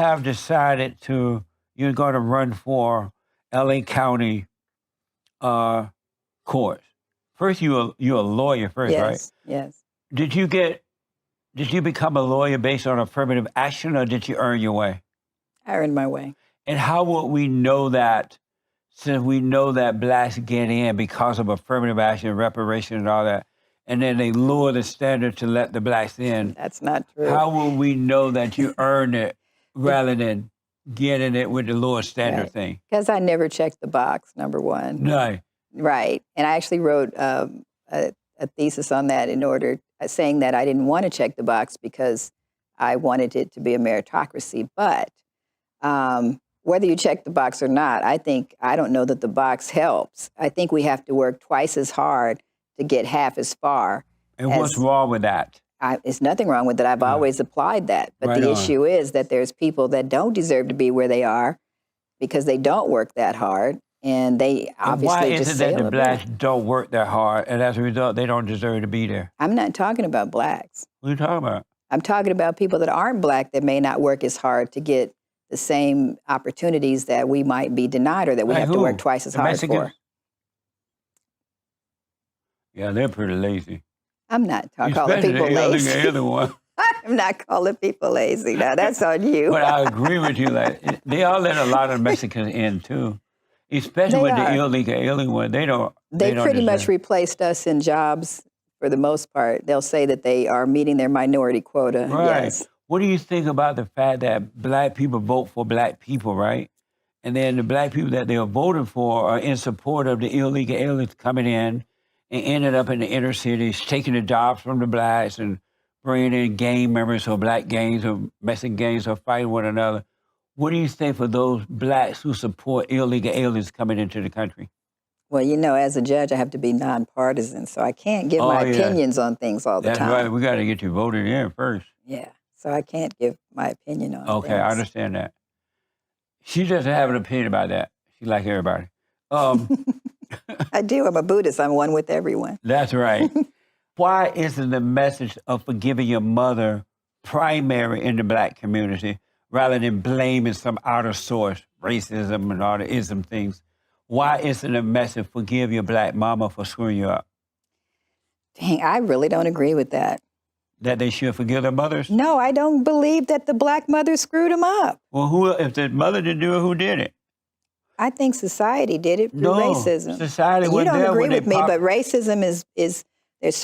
have decided you're going to run for LA County courts? First, you're a lawyer first, right? Yes. Did you become a lawyer based on affirmative action, or did you earn your way? I earned my way. And how would we know that, since we know that blacks get in because of affirmative action, reparation, and all that, and then they lower the standard to let the blacks in? That's not true. How will we know that you earned it rather than getting it with the lower standard thing? Because I never checked the box, number one. No. Right. And I actually wrote a thesis on that saying that I didn't want to check the box because I wanted it to be a meritocracy. But whether you check the box or not, I don't know that the box helps. I think we have to work twice as hard to get half as far. And what's wrong with that? There's nothing wrong with it. I've always applied that. But the issue is that there's people that don't deserve to be where they are because they don't work that hard. And they obviously just why is it that the blacks don't work that hard, and as a result, they don't deserve to be there? I'm not talking about blacks. What are you talking about? I'm talking about people that aren't black that may not work as hard to get the same opportunities that we might be denied or that we have to work twice as hard for. Yeah, they're pretty lazy. I'm not calling people lazy. I'm not calling people lazy. Now, that's on you. But I agree with you. Like, they all let a lot of Mexicans in, too. Especially with the illegal alien one. They pretty much replaced us in jobs for the most part. They'll say that they are meeting their minority quota. Right. Yes. What do you think about the fact that black people vote for black people, right? And then the black people that they are voting for are in support of the illegal aliens coming in and ended up in the inner cities, taking the jobs from the blacks and bringing in gang members or black gangs or Mexican gangs or fighting one another. What do you think for those blacks who support illegal aliens coming into the country? Well, as a judge, I have to be nonpartisan, so I can't give my opinions on things all the time. That's right. We got to get you voted in first. Yeah. So I can't give my opinion on things. Okay, I understand that. She doesn't have an opinion about that. She like everybody. I do. I'm a Buddhist. I'm one with everyone. That's right. Why isn't the message of forgiving your mother primary in the black community rather than blaming some outer source, racism and all the ism things? Why isn't the message forgive your black mama for screwing you up? Dang, I really don't agree with that. That they should forgive their mothers? No, I don't believe that the black mother screwed them up. Well, if the mother didn't do it, who did it? I think society did it through racism. Society you don't agree with me, but racism is there's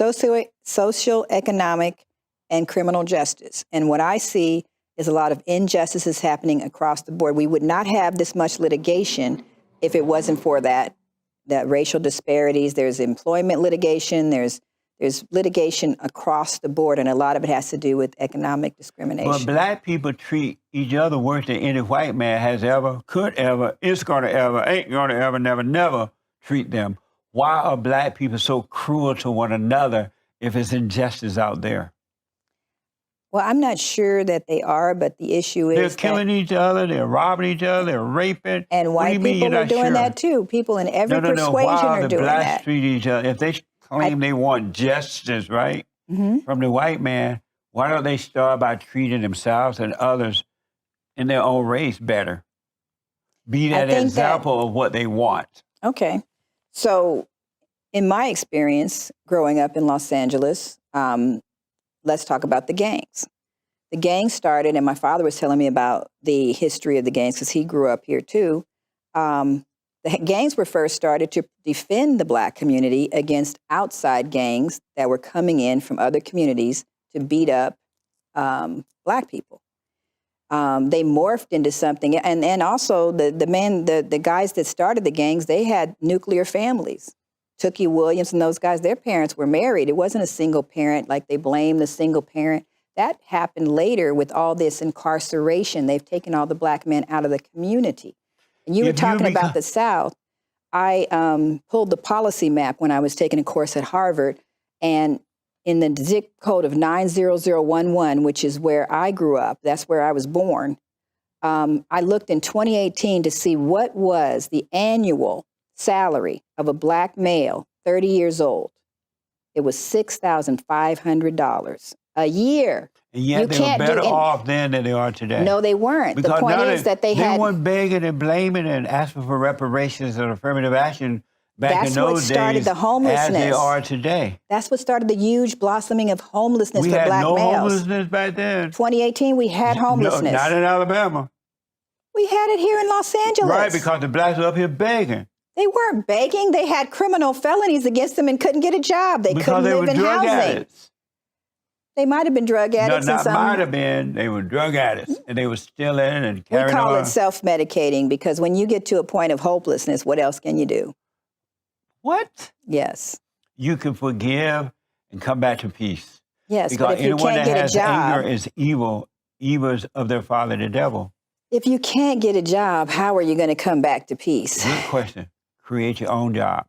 social, economic, and criminal justice. And what I see is a lot of injustices happening across the board. We would not have this much litigation if it wasn't for that racial disparities. There's employment litigation. There's litigation across the board, and a lot of it has to do with economic discrimination. Well, black people treat each other worse than any white man has ever, could ever, is going to ever, ain't going to ever, never treat them. Why are black people so cruel to one another if it's injustice out there? Well, I'm not sure that they are, but the issue is they're killing each other, they're robbing each other, they're raping. And white people are doing that too. People in every persuasion are doing that. Why the blacks treat each other? If they claim they want justice, right, from the white man, why don't they start by treating themselves and others in their own race better? Be that example of what they want. Okay. So in my experience growing up in Los Angeles, let's talk about the gangs. The gangs started, and my father was telling me about the history of the gangs because he grew up here too. The gangs were first started to defend the black community against outside gangs that were coming in from other communities to beat up black people. They morphed into something, and also the guys that started the gangs, they had nuclear families. Tookie Williams and those guys, their parents were married. It wasn't a single parent, like they blamed the single parent. That happened later with all this incarceration. They've taken all the black men out of the community. And you were talking about the South. I pulled the policy map when I was taking a course at Harvard, and in the zip code of 90011, which is where I grew up, that's where I was born, I looked in 2018 to see what was the annual salary of a black male, 30 years old. It was $6,500. A year. And yet You they were can't do better any- off then than they are today. No, they weren't. The point now is that they had. weren't begging and blaming and asking for reparations and affirmative action back in That's what those started days the as they homelessness. are today. That's what started the huge blossoming of homelessness We for had black no males. homelessness back then. 2018, we had homelessness. No, not in Alabama. We had it here in Los Angeles. Right, because the blacks were up here begging. They weren't begging. They had criminal felonies against them and couldn't get a job. They Because couldn't they live were in drug housing. addicts. They might have been drug addicts. No, and not some, might have been. They were drug addicts. And they were stealing and we carrying call on. it self-medicating because when you get to a point of hopelessness, what else can you do? What? Yes. You can forgive and come back to peace. Yes, Because but if you anyone can't that get a has job, anger is evil. Evil is of their father, the devil. if you can't get a job, how are you going to come back to peace? Good question. Create your own job.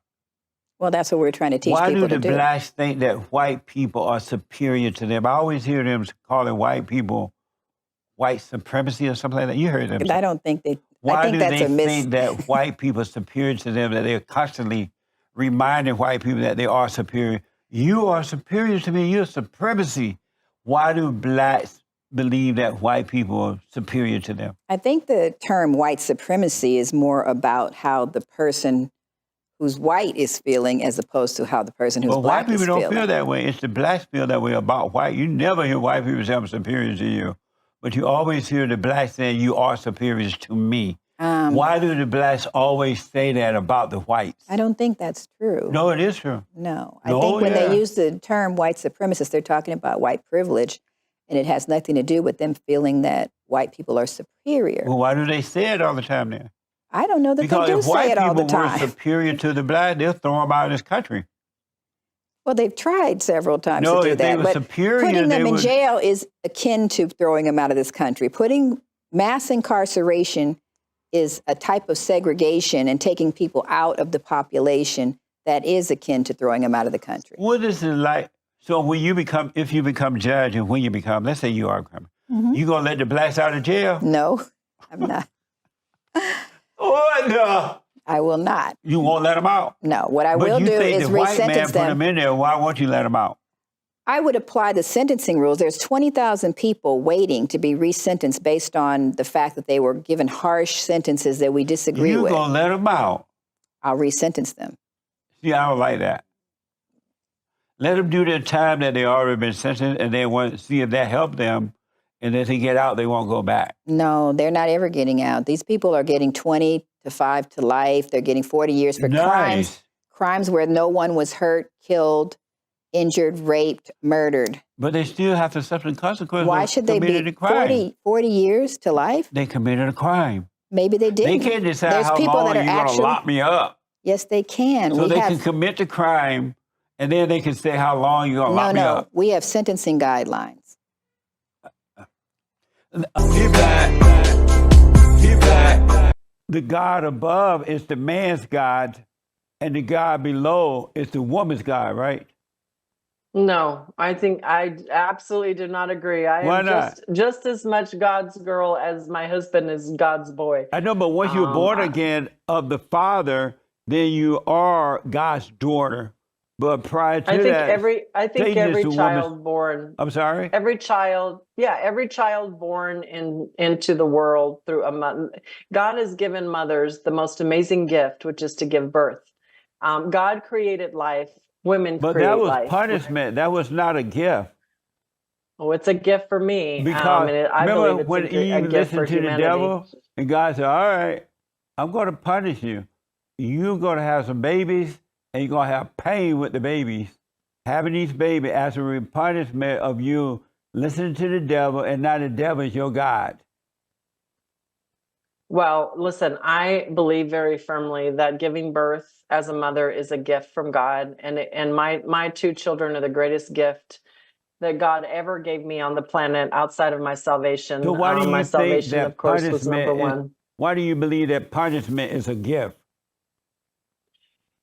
Well, that's what we're trying to teach Why people do to the do. blacks think that white people are superior to them? I always hear them calling white people white supremacy or something like that. You heard them. I don't think they. I Why think do that's they a mis. think that white people are superior to them, that they're constantly reminding white people that they are superior? You are superior to me. You're supremacy. Why do blacks believe that white people are superior to them? I think the term white supremacy is more about how the person who's white is feeling as opposed to how the person who's But black white people is don't feeling. feel that way. It's the blacks feel that way about white. You never hear white people say I'm superior to you. But you always hear the blacks saying you are superior to me. Why do the blacks always say that about the whites? I don't think that's true. No, it is true. No. I No, think when yeah. they use the term white supremacist, they're talking about white privilege, and it has nothing to do with them feeling that white people are superior. Well, why do they say it all the time then? I don't know that Because they do if say white it all the people were time. superior to the black, they'll throw them out of this country. Well, they've tried several times No, to do if they that. were But superior, putting they them in would- jail is akin to throwing them out of this country. Putting mass incarceration is a type of segregation and taking people out of the population that is akin to throwing them out of the country. What is it like? So when you become, if you become judge and when you become, let's say you are a criminal, you gonna let the blacks out of jail? No, I'm not. What the? I will not. You won't let them out? No, what I But will you do think is the white man re-sentence put them. them in there, why won't you let them out? I would apply the sentencing rules. There's 20,000 people waiting to be resentenced based on the fact that they were given harsh sentences that we disagree You with. gonna let them out? I'll resentence them. See, I don't like that. Let them do their time that they already been sentenced, and then want see if that helped them. And if they get out, they won't go back. No, they're not ever getting out. These people are getting 20 to 5 to life. They're getting 40 years for crimes where no one was hurt, killed, injured, raped, murdered. But they still have to suffer the consequences. Why should they be 40 years to life? They committed a crime. Maybe they didn't. They can't decide There's how people long that are you're going to actually- lock me up. Yes, they can. So they can commit the crime, and then they can say how long you're going to lock me up. We have sentencing guidelines. Get back. Get back. The God above is the man's God, and the God below is the woman's God, right? No, I think I absolutely do not agree. Why I am not? just as much God's girl as my husband is God's boy. I know, but once you're born again of the Father, then you are God's daughter. But prior to I think that, every Satan is the child woman's- born, I'm sorry? every child born into the world through a mother. God has given mothers the most amazing gift, which is to give birth. God created life. Women But create that was life. punishment. That was not a gift. Oh, it's a gift for me. Because I remember believe it's when a Eve gift for listened to the humanity. devil, and God said, all right, I'm going to punish you. You're going to have some babies, and you're going to have pain with the babies. Having these babies as a punishment of you listening to the devil, and now the devil is your God. Well, listen, I believe very firmly that giving birth as a mother is a gift from God, and my two children are the greatest gift that God ever gave me on the planet outside of my salvation. So why do you my think salvation, that of course, was number punishment one. Why do you believe that punishment is a gift?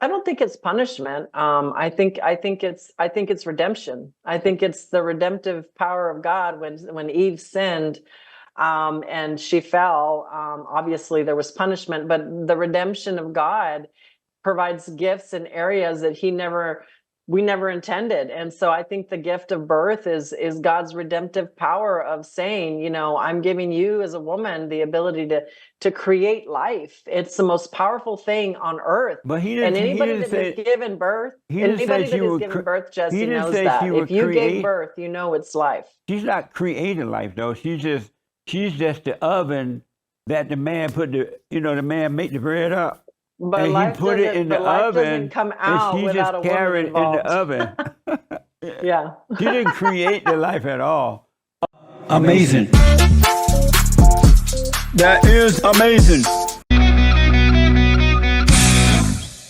I don't think it's punishment. I think it's redemption. I think it's the redemptive power of God when Eve sinned. And she fell. Obviously, there was punishment, but the redemption of God provides gifts in areas that He never we never intended. And so I think the gift of birth is God's redemptive power of saying, you know, I'm giving you as a woman the ability to create life. It's the most powerful thing on earth. But And anybody that has given birth, he didn't say anybody she that has would given cre- birth, he Jesse, didn't knows say that. she If would you gave create. birth, you know it's life. She's not creating life though. She's just the oven that the man put the man make the bread up. But And he life put it doesn't in but the life oven, doesn't come and out she without just a woman carried it in the involved. oven. Yeah. She didn't create the life at all. Amazing. That is amazing.